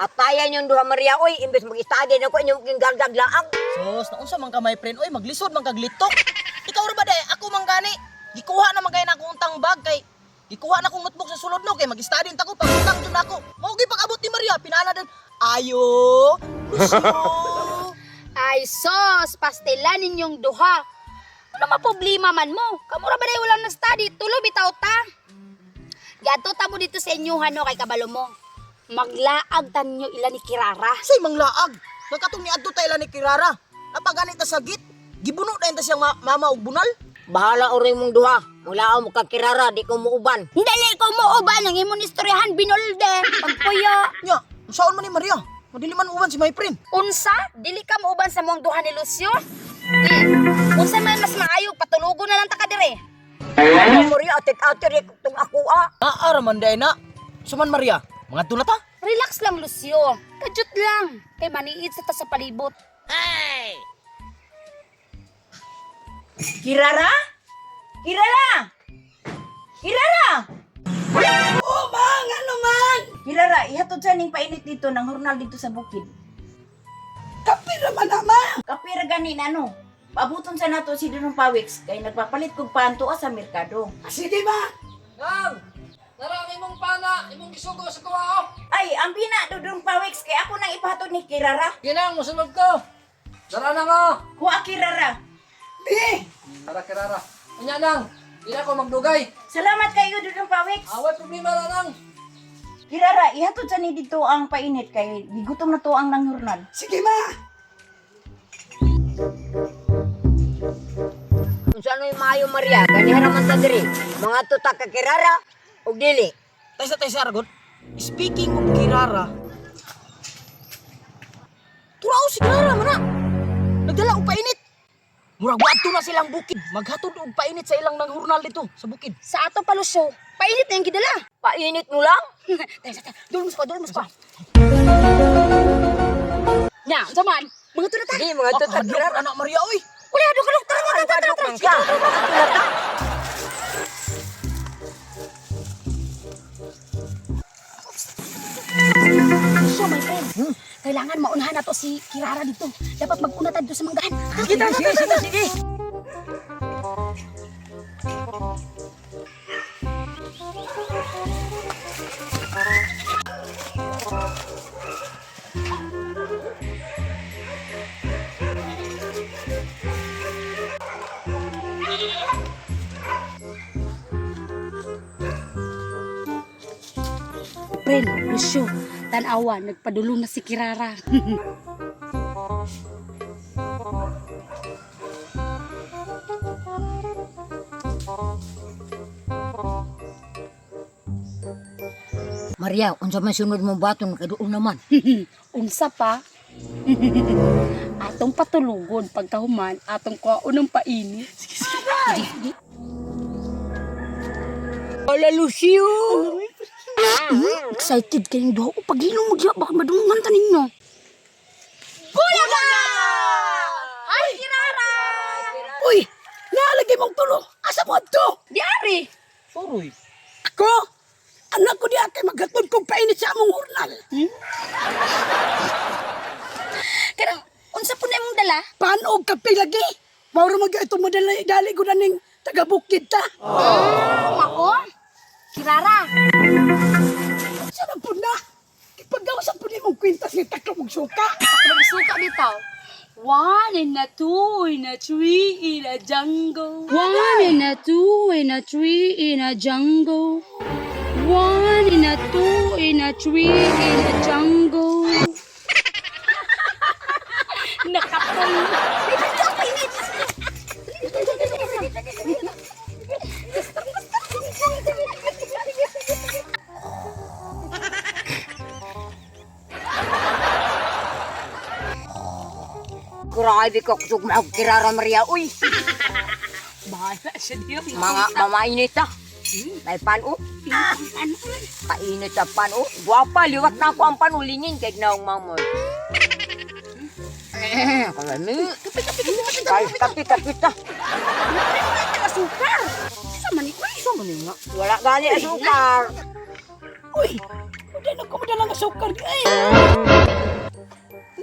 Atayan yung duha Maria, oy, imbes mag-study na ko inyong gingardag laang. Sus, naunsa man ka my friend, oy maglisod man kaglitok. Ikaw ra ba day, ako man gani. Gikuha na man kay na akong utang bag kay gikuha na akong notebook sa sulod no kay mag-study ta ko pagutang jud nako. Mao gi pag-abot ni Maria, pinala din. Ayo. Lucio. Ay sos, pastilan ninyong duha. Ano maproblema man mo? Kamura ba day wala na study? Tulo bitaw ta. Gato ta mo dito sa inyuhan no kay kabalo mo. Maglaag tanyo ila ni Kirara. Say manglaag. Nagkatong ni adto ta ila ni Kirara. Napagani ta sagit. Gibuno na ta siyang mama og bunal. Bahala uri mong duha. Mula mo kakirara, di ko muuban. Dali ko mo uban ang imong istoryahan binolde. Pagpuyo. Nya, saon man ni Maria? Madili man uban si my friend. Unsa? Dili ka mo uban sa mong duha ni Lucio? Unsa man mas maayog patulugon na lang ta ka dire. Ano Maria, atik-atik itong ako Naara man day na. Suman Maria, mga tulata. Relax lang Lucio. Kadyot lang. Kay maniid sa ta sa palibot. Kirara? Kirara! Kirara! Oh, mang, ano man? Kirara, ihatod sa ning painit dito ng hurnal dito sa bukid. Kapira man ama. Kapira ganin ano? Paabuton sa nato si Dunong Pawiks kay nagpapalit kog panto sa merkado. Sige ba? Nang! Narang imong pana, imong gisugo sa kuwao. Ay, ang bina Dunong Pawiks kay ako nang ipahatod ni Kirara. Ginang, musunod ko. Dara na nga. Kuha Kirara. Di. Dara kirara. Unya nang, di na ako magdugay. Salamat kayo Dunong Pawiks. Away problema na nang. Kirara, ihatod sa ni dito ang painit kay gigutom na to ang nang hurnal. Sige ma. Kung saan yung maayo Maria, ganihara man sa diri. Mga tutak ka Kirara o dili. Tayo sa Aragon. Speaking of Kirara. Turaw si Kirara man na. Nagdala og painit. Murag wadto na silang bukid. Maghatod og painit sa ilang nang hurnal dito sa bukid. Sa ato pa Lucio, painit na yung gidala. Painit mo lang? Dulmus ko. Nya, zaman, mga tulata. Di, mga tutak Hadlok Kirara. anak Maria oy. Uli, adok, tara. Ang kadok man ka. Tulata. So, my friend, kailangan maunahan na to si Kirara dito. Dapat mag-una tayo sa manggahan. Sige. Friend, Lucio, tanawa, nagpadulo na si Kirara. Maria, unsa man sunod mong baton kaduol naman. Unsa pa? Atong patulugon pagkahuman, atong kuhaon ng painit. Sige. Hola, Lucio! Excited kayong duha ko. Pag-inom magya, baka madungan ta ninyo. Bulaga! Hi, Kirara! Uy, nalagay mong tulo. Asa mo to? Di ari! Soroy. Ako? Anak ko di ate maghatod kong painit sa among hurnal. Karang, unsa po na imong dala? Paano og kape lagi? Mauro mag ito madali ko na ning taga-bukid ta. Ako? Kirara! Sa man po na? Ipagawa sa po ni mong kwintas ni taklo mong suka. Nagsuka bitaw. 1 and a 2 and a 3 in a jungle. 1 and a 2 and a 3 in a jungle. 1 and a 2 and a 3 in a jungle. Nakapay. Grabe ka kusog mo Kirara Maria, uy! Bahala siya diyo. Mga mamainit ah. May pano. Painit sa pano. Guwapa, liwat na ako ang panulingin kay naong mamon. Kalami. Kapi ta. Asukar. Sa man ni Wala gani asukar. Uy, Udah na ko madala nga sukar. Ay,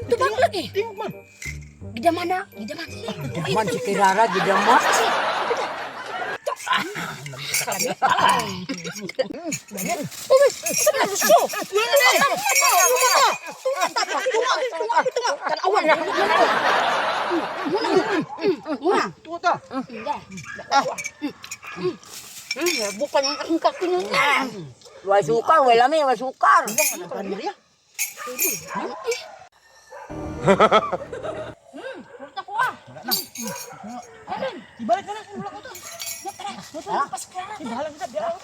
Tubag lagi. Tingog man. Gidaman na. Gidaman sila. Man si Kirara, gidama. Muna. Tuwa ka. Bukan ang aking kakinan. Wa sukar, wala may wa sukar. Pani Maria. Kurta ko ah. Ibalik na lang. Wala ko to. Pas ka. Bahala kita. Biar ako.